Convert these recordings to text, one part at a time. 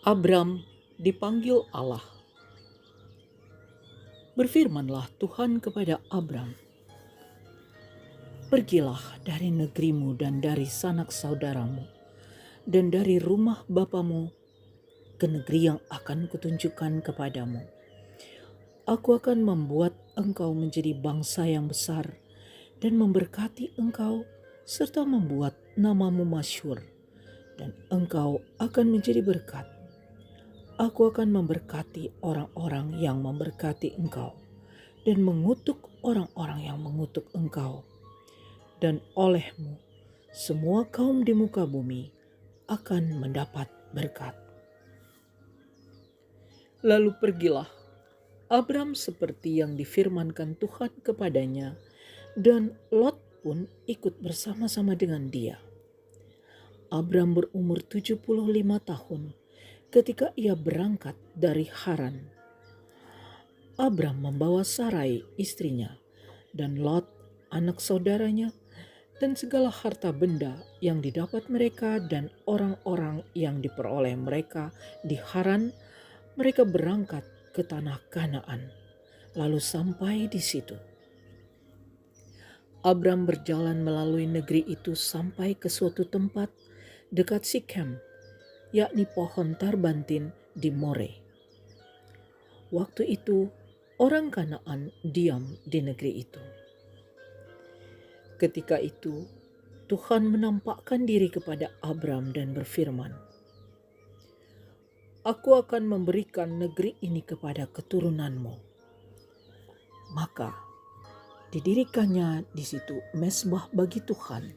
Abram dipanggil Allah. Berfirmanlah Tuhan kepada Abram, "Pergilah dari negerimu dan dari sanak saudaramu dan dari rumah bapamu ke negeri yang akan kutunjukkan kepadamu. Aku akan membuat engkau menjadi bangsa yang besar dan memberkati engkau serta membuat namamu masyhur, dan engkau akan menjadi berkat. Aku akan memberkati orang-orang yang memberkati engkau dan mengutuk orang-orang yang mengutuk engkau. Dan olehmu semua kaum di muka bumi akan mendapat berkat." Lalu pergilah Abram seperti yang difirmankan Tuhan kepadanya, dan Lot pun ikut bersama-sama dengan dia. Abram berumur 75 tahun ketika ia berangkat dari Haran. Abram membawa Sarai istrinya dan Lot anak saudaranya dan segala harta benda yang didapat mereka dan orang-orang yang diperoleh mereka di Haran. Mereka berangkat ke tanah Kanaan, lalu sampai di situ. Abram berjalan melalui negeri itu sampai ke suatu tempat dekat Sikem, yakni pohon tarbantin di More. Waktu itu orang Kanaan diam di negeri itu. Ketika itu Tuhan menampakkan diri kepada Abram dan berfirman, "Aku akan memberikan negeri ini kepada keturunanmu." Maka didirikannya di situ mezbah bagi Tuhan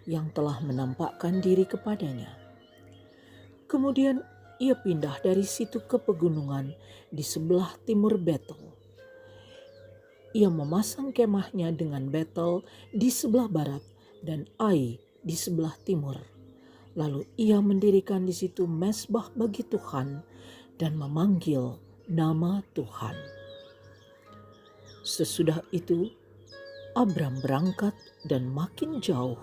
yang telah menampakkan diri kepadanya. Kemudian ia pindah dari situ ke pegunungan di sebelah timur Betel. Ia memasang kemahnya dengan Betel di sebelah barat dan Ai di sebelah timur. Lalu ia mendirikan di situ mezbah bagi Tuhan dan memanggil nama Tuhan. Sesudah itu Abram berangkat dan makin jauh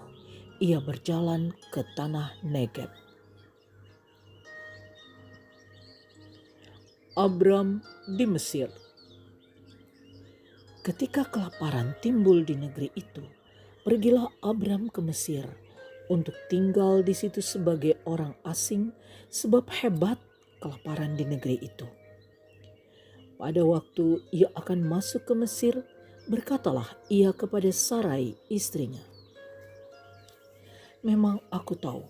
ia berjalan ke tanah Negeb. Abram di Mesir. Ketika kelaparan timbul di negeri itu, pergilah Abram ke Mesir untuk tinggal di situ sebagai orang asing, sebab hebat kelaparan di negeri itu. Pada waktu ia akan masuk ke Mesir, berkatalah ia kepada Sarai istrinya, "Memang aku tahu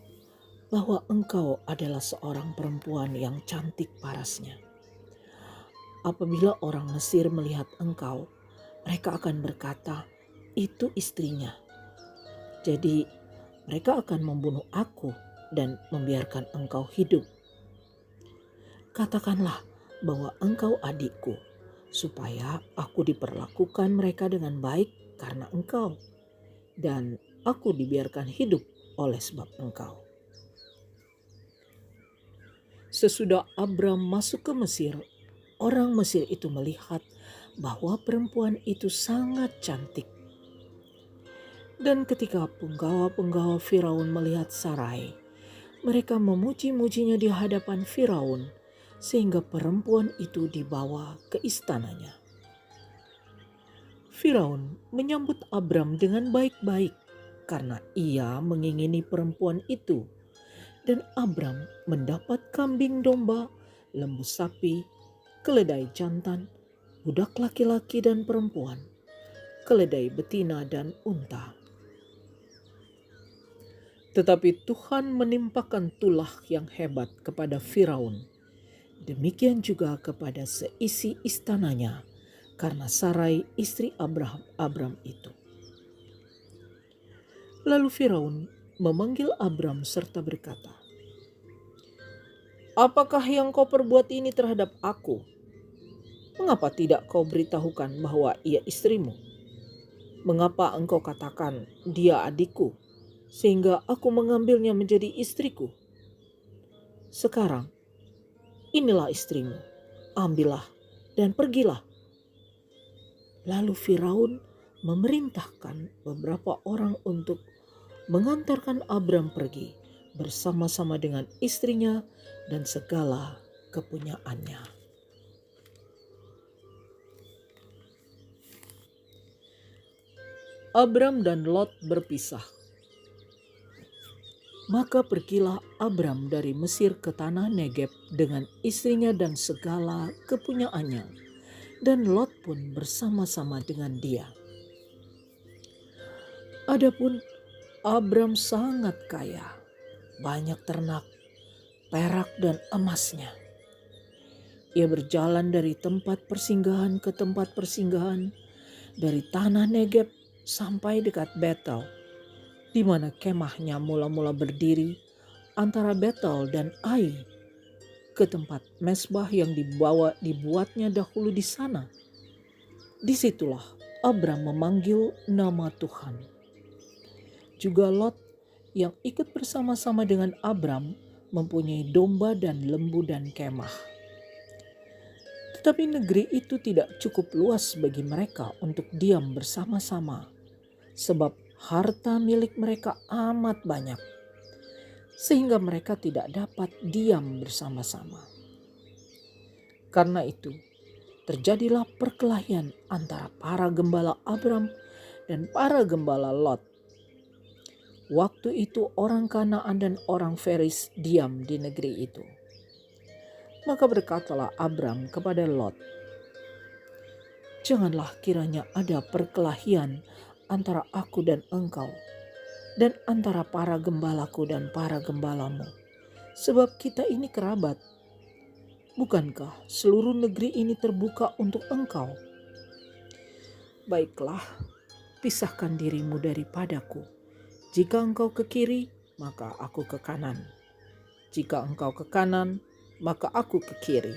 bahwa engkau adalah seorang perempuan yang cantik parasnya. Apabila orang Mesir melihat engkau, mereka akan berkata, 'Itu istrinya.' Jadi mereka akan membunuh aku dan membiarkan engkau hidup. Katakanlah bahwa engkau adikku, supaya aku diperlakukan mereka dengan baik karena engkau, dan aku dibiarkan hidup oleh sebab engkau." Sesudah Abram masuk ke Mesir, orang Mesir itu melihat bahwa perempuan itu sangat cantik. Dan ketika penggawa-penggawa Firaun melihat Sarai, mereka memuji-mujinya di hadapan Firaun, sehingga perempuan itu dibawa ke istananya. Firaun menyambut Abram dengan baik-baik karena ia mengingini perempuan itu. Dan Abram mendapat kambing domba, lembu sapi, keledai jantan, budak laki-laki dan perempuan, keledai betina dan unta. Tetapi Tuhan menimpakan tulah yang hebat kepada Firaun, demikian juga kepada seisi istananya, karena Sarai istri Abram itu. Lalu Firaun memanggil Abram serta berkata, "Apakah yang kau perbuat ini terhadap aku? Mengapa tidak kau beritahukan bahwa ia istrimu? Mengapa engkau katakan dia adikku, sehingga aku mengambilnya menjadi istriku? Sekarang inilah istrimu, ambillah dan pergilah." Lalu Firaun memerintahkan beberapa orang untuk mengantarkan Abram pergi, bersama-sama dengan istrinya dan segala kepunyaannya. Abram dan Lot berpisah. Maka pergilah Abram dari Mesir ke tanah Negeb dengan istrinya dan segala kepunyaannya, dan Lot pun bersama-sama dengan dia. Adapun Abram sangat kaya, banyak ternak, perak dan emasnya. Ia berjalan dari tempat persinggahan ke tempat persinggahan, dari tanah Negeb sampai dekat Betel, di mana kemahnya mula-mula berdiri antara Betel dan Ai, ke tempat mesbah yang dibuatnya dahulu di sana. Disitulah Abram memanggil nama Tuhan. Juga Lot yang ikut bersama-sama dengan Abram mempunyai domba dan lembu dan kemah. Tetapi negeri itu tidak cukup luas bagi mereka untuk diam bersama-sama, sebab harta milik mereka amat banyak, sehingga mereka tidak dapat diam bersama-sama. Karena itu, terjadilah perkelahian antara para gembala Abram dan para gembala Lot. Waktu itu orang Kanaan dan orang Feris diam di negeri itu. Maka berkatalah Abram kepada Lot, "Janganlah kiranya ada perkelahian antara aku dan engkau, dan antara para gembalaku dan para gembalamu, sebab kita ini kerabat. Bukankah seluruh negeri ini terbuka untuk engkau? Baiklah, pisahkan dirimu daripadaku. Jika engkau ke kiri, maka aku ke kanan. Jika engkau ke kanan, maka aku ke kiri."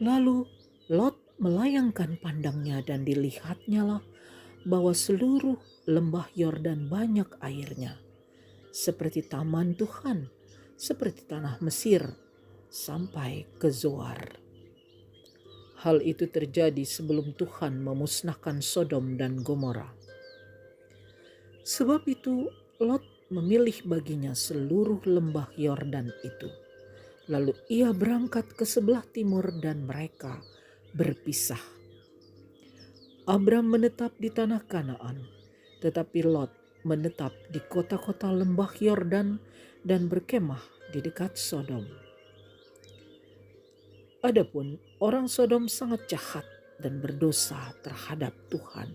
Lalu Lot melayangkan pandangnya dan dilihatnyalah bahwa seluruh lembah Yordan banyak airnya, seperti taman Tuhan, seperti tanah Mesir, sampai ke Zoar. Hal itu terjadi sebelum Tuhan memusnahkan Sodom dan Gomora. Sebab itu Lot memilih baginya seluruh lembah Yordan itu. Lalu ia berangkat ke sebelah timur dan mereka berpisah. Abram menetap di tanah Kanaan, tetapi Lot menetap di kota-kota lembah Yordan dan berkemah di dekat Sodom. Adapun orang Sodom sangat jahat dan berdosa terhadap Tuhan.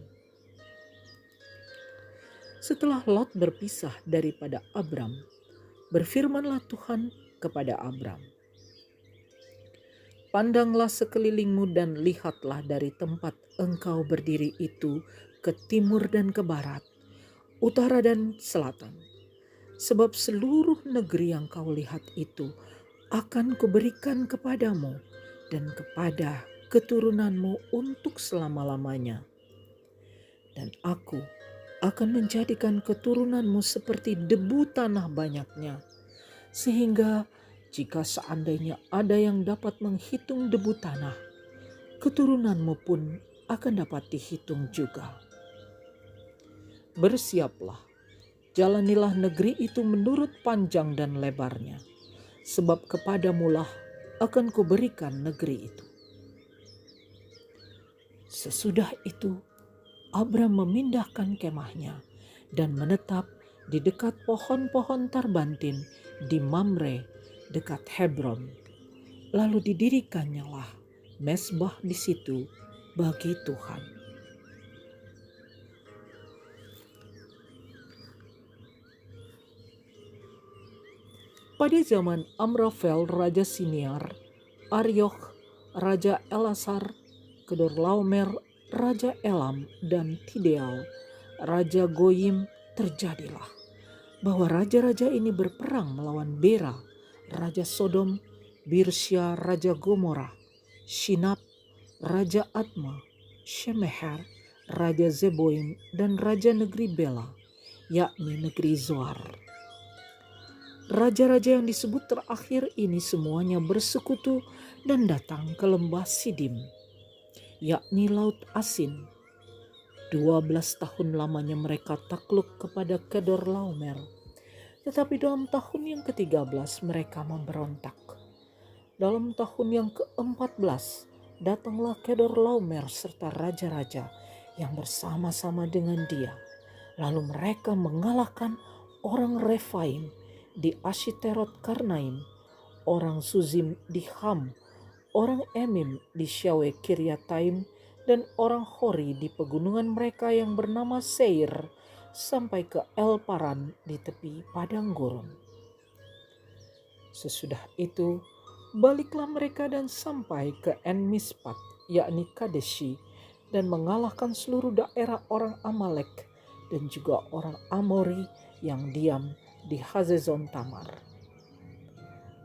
Setelah Lot berpisah daripada Abram, berfirmanlah Tuhan kepada Abram, "Pandanglah sekelilingmu dan lihatlah dari tempat engkau berdiri itu ke timur dan ke barat, utara dan selatan. Sebab seluruh negeri yang kau lihat itu akan kuberikan kepadamu dan kepada keturunanmu untuk selama-lamanya. Dan aku akan menjadikan keturunanmu seperti debu tanah banyaknya, sehingga jika seandainya ada yang dapat menghitung debu tanah, keturunanmu pun akan dapat dihitung juga. Bersiaplah, jalanilah negeri itu menurut panjang dan lebarnya, sebab kepadamulah akan kuberikan negeri itu." Sesudah itu Abram memindahkan kemahnya dan menetap di dekat pohon-pohon tarbantin di Mamre dekat Hebron. Lalu didirikannya lah mesbah di situ bagi Tuhan. Pada zaman Amrafel Raja Siniar, Arioch Raja Elasar, Kedorlaomer Raja Elam, dan Tideal Raja Goyim, terjadilah bahwa raja-raja ini berperang melawan Bera Raja Sodom, Birsya Raja Gomora, Shinab Raja Adma, Shemeher Raja Zeboim, dan Raja negeri Bela, yakni negeri Zoar. Raja-raja yang disebut terakhir ini semuanya bersekutu dan datang ke lembah Sidim, yakni Laut Asin. 12 tahun lamanya mereka takluk kepada Kedorlaomer, Tetapi dalam tahun yang ke-13 mereka memberontak. Dalam tahun yang ke-14 datanglah Kedorlaomer serta raja-raja yang bersama-sama dengan dia. Lalu mereka mengalahkan orang Refaim di Ashiterot Karnaim, orang Suzim di Ham, orang Emim di Syawe Kiryataim, dan orang Hori di pegunungan mereka yang bernama Seir, sampai ke El Paran di tepi padang gurun. Sesudah itu, baliklah mereka dan sampai ke En Mispat, yakni Kadeshi, dan mengalahkan seluruh daerah orang Amalek dan juga orang Amori yang diam di Hazezon Tamar.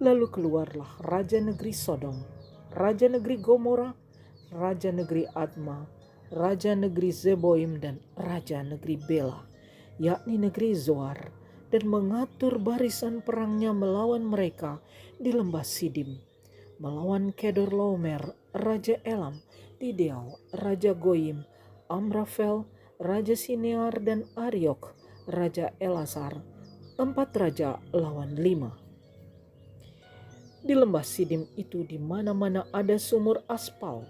Lalu keluarlah raja negeri Sodom, raja negeri Gomora, raja negeri Adma, raja negeri Zeboim, dan raja negeri Bela, yakni negeri Zoar, dan mengatur barisan perangnya melawan mereka di lembah Sidim, melawan Kedorlaomer, raja Elam, Tidal, raja Goyim, Amrafel, raja Sinear, dan Ariok, raja Elasar. 4 raja lawan 5. Di lembah Sidim itu di mana-mana ada sumur aspal.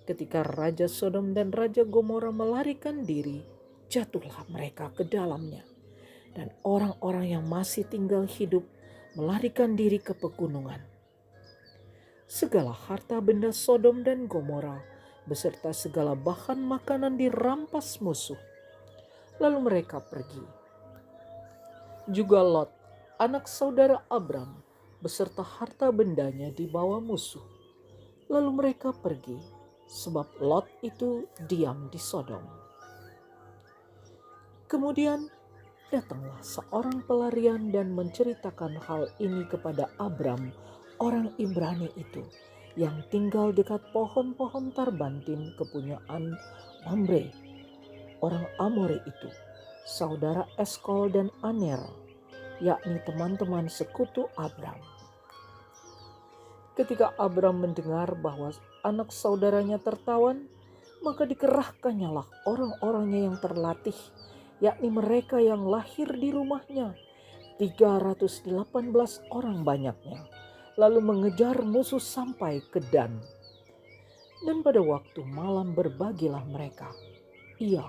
Ketika Raja Sodom dan Raja Gomora melarikan diri, jatuhlah mereka ke dalamnya. Dan orang-orang yang masih tinggal hidup melarikan diri ke pegunungan. Segala harta benda Sodom dan Gomora beserta segala bahan makanan dirampas musuh. Lalu mereka pergi. Juga Lot, anak saudara Abram, beserta harta bendanya dibawa musuh. Lalu mereka pergi, sebab Lot itu diam di Sodom. Kemudian datanglah seorang pelarian dan menceritakan hal ini kepada Abram, orang Ibrani itu, yang tinggal dekat pohon-pohon tarbantin kepunyaan Mamre, orang Amori itu, saudara Eskol dan Aner, yakni teman-teman sekutu Abram. Ketika Abram mendengar bahwa anak saudaranya tertawan, maka dikerahkannyalah orang-orangnya yang terlatih, yakni mereka yang lahir di rumahnya, 318 orang banyaknya, lalu mengejar musuh sampai ke Dan. Dan pada waktu malam berbagilah mereka, ia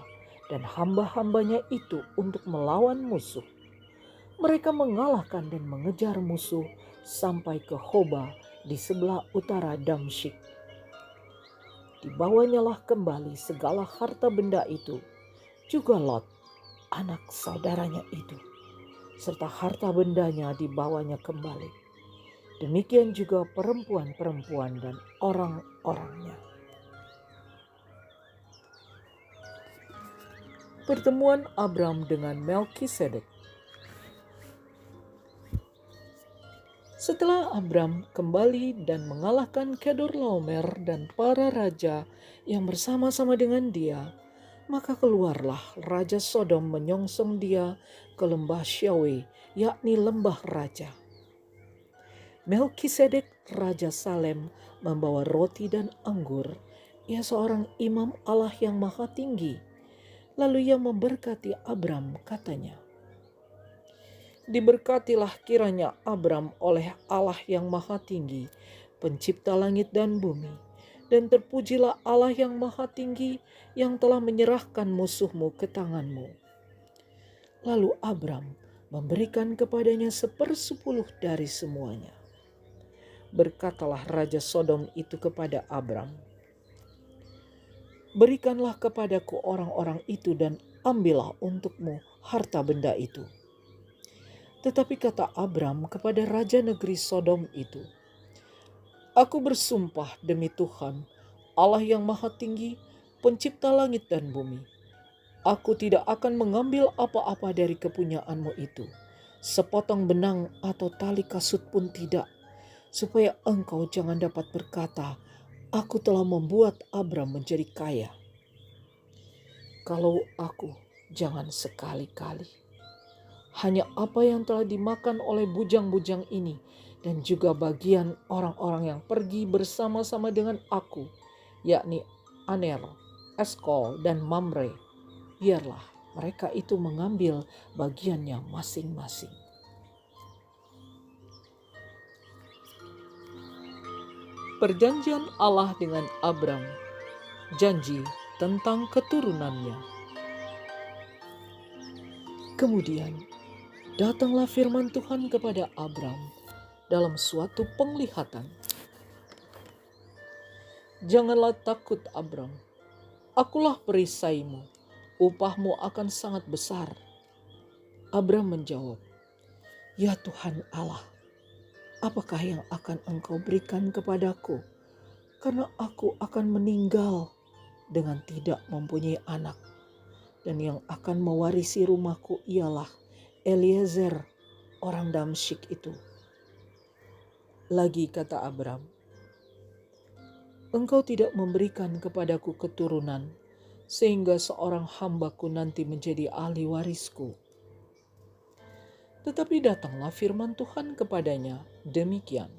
dan hamba-hambanya itu untuk melawan musuh. Mereka mengalahkan dan mengejar musuh sampai ke Hoba di sebelah utara Damsyik. Dibawanyalah kembali segala harta benda itu, juga Lot, anak saudaranya itu, serta harta bendanya dibawanya kembali. Demikian juga perempuan-perempuan dan orang-orangnya. Pertemuan Abram dengan Melkisedek. Setelah Abram kembali dan mengalahkan Kedorlaomer dan para raja yang bersama-sama dengan dia, maka keluarlah Raja Sodom menyongsong dia ke lembah Syawe, yakni lembah raja. Melkisedek Raja Salem membawa roti dan anggur. Ia seorang imam Allah yang maha tinggi. Lalu ia memberkati Abram, katanya, "Diberkatilah kiranya Abram oleh Allah yang maha tinggi, pencipta langit dan bumi, dan terpujilah Allah yang maha tinggi yang telah menyerahkan musuhmu ke tanganmu." Lalu Abram memberikan kepadanya 1/10 dari semuanya. Berkatalah Raja Sodom itu kepada Abram, "Berikanlah kepadaku orang-orang itu dan ambillah untukmu harta benda itu." Tetapi kata Abram kepada raja negeri Sodom itu, "Aku bersumpah demi Tuhan, Allah yang maha tinggi, pencipta langit dan bumi, aku tidak akan mengambil apa-apa dari kepunyaanmu itu, sepotong benang atau tali kasut pun tidak, supaya engkau jangan dapat berkata, aku telah membuat Abram menjadi kaya. Kalau aku, jangan sekali-kali. Hanya apa yang telah dimakan oleh bujang-bujang ini dan juga bagian orang-orang yang pergi bersama-sama dengan aku, yakni Aner, Eskol, dan Mamre, biarlah mereka itu mengambil bagiannya masing-masing." Perjanjian Allah dengan Abram, janji tentang keturunannya. Kemudian datanglah firman Tuhan kepada Abram dalam suatu penglihatan. Janganlah takut Abram, akulah perisaimu, upahmu akan sangat besar. Abram menjawab, ya Tuhan Allah, apakah yang akan engkau berikan kepadaku? Karena aku akan meninggal dengan tidak mempunyai anak. Dan yang akan mewarisi rumahku ialah Eliezer, orang Damsyik itu. Lagi kata Abram, engkau tidak memberikan kepadaku keturunan, sehingga seorang hambaku nanti menjadi ahli warisku. Tetapi datanglah firman Tuhan kepadanya demikian,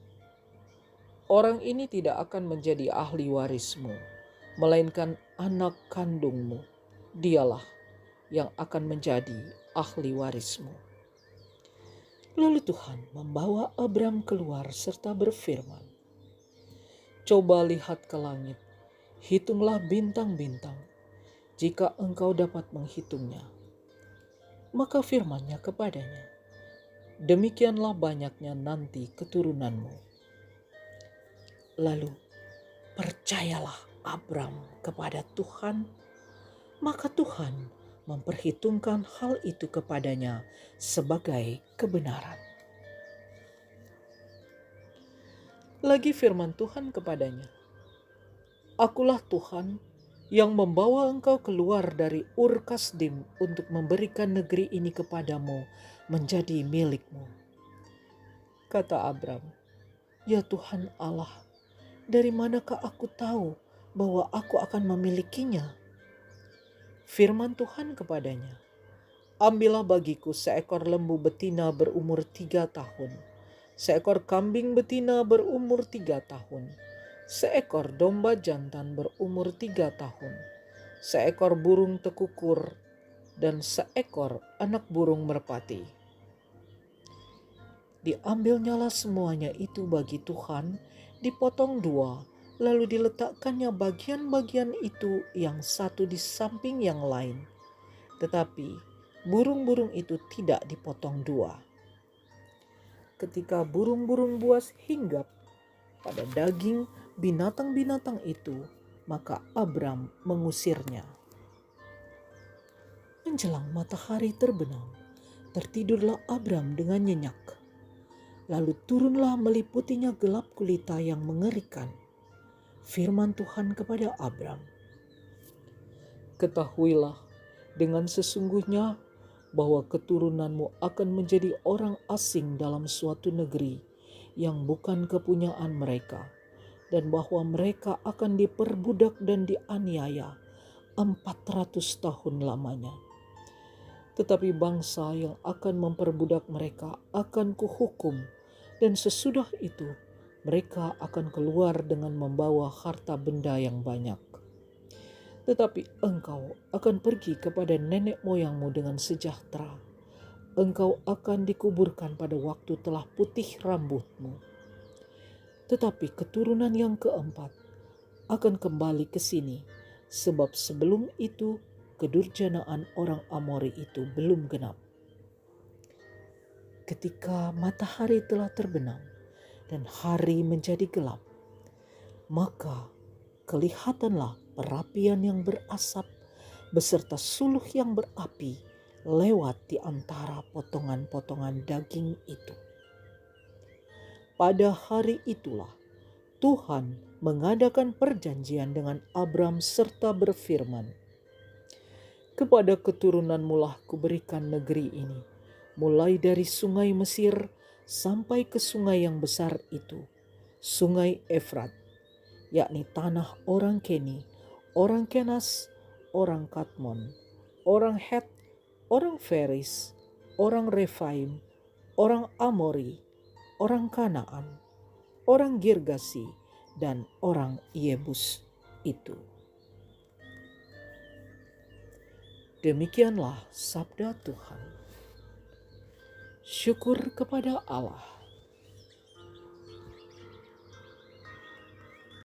orang ini tidak akan menjadi ahli warismu, melainkan anak kandungmu, dialah yang akan menjadi ahli warismu. Lalu Tuhan membawa Abram keluar serta berfirman, coba lihat ke langit, hitunglah bintang-bintang, jika engkau dapat menghitungnya. Maka firman-Nya kepadanya, demikianlah banyaknya nanti keturunanmu. Lalu percayalah Abram kepada Tuhan, maka Tuhan memperhitungkan hal itu kepadanya sebagai kebenaran. Lagi firman Tuhan kepadanya, akulah Tuhan yang membawa engkau keluar dari Ur Kasdim untuk memberikan negeri ini kepadamu menjadi milikmu. Kata Abram, ya Tuhan Allah, dari manakah aku tahu bahwa aku akan memilikinya? Firman Tuhan kepadanya, ambillah bagiku seekor lembu betina berumur 3 tahun, seekor kambing betina berumur 3 tahun, seekor domba jantan berumur 3 tahun, seekor burung tekukur, dan seekor anak burung merpati. Diambilnyalah semuanya itu bagi Tuhan, dipotong 2, lalu diletakkannya bagian-bagian itu yang satu di samping yang lain. Tetapi burung-burung itu tidak dipotong 2. Ketika burung-burung buas hinggap pada daging binatang-binatang itu, maka Abram mengusirnya. Menjelang matahari terbenam, tertidurlah Abram dengan nyenyak. Lalu turunlah meliputinya gelap gulita yang mengerikan. Firman Tuhan kepada Abram, ketahuilah dengan sesungguhnya bahwa keturunanmu akan menjadi orang asing dalam suatu negeri yang bukan kepunyaan mereka, dan bahwa mereka akan diperbudak dan dianiaya 400 tahun lamanya. Tetapi bangsa yang akan memperbudak mereka akan kuhukum, dan sesudah itu mereka akan keluar dengan membawa harta benda yang banyak. Tetapi engkau akan pergi kepada nenek moyangmu dengan sejahtera. Engkau akan dikuburkan pada waktu telah putih rambutmu. Tetapi keturunan yang keempat akan kembali ke sini, sebab sebelum itu kedurjanaan orang Amori itu belum genap. Ketika matahari telah terbenam dan hari menjadi gelap, maka kelihatanlah perapian yang berasap beserta suluh yang berapi lewat di antara potongan-potongan daging itu. Pada hari itulah Tuhan mengadakan perjanjian dengan Abram serta berfirman, kepada keturunanmu lah kuberikan negeri ini, mulai dari sungai Mesir sampai ke sungai yang besar itu, sungai Efrat, yakni tanah orang Keni, orang Kenas, orang Katmon, orang Het, orang Feris, orang Refaim, orang Amori, orang Kanaan, orang Girgasi, dan orang Yebus itu. Demikianlah sabda Tuhan. Syukur kepada Allah.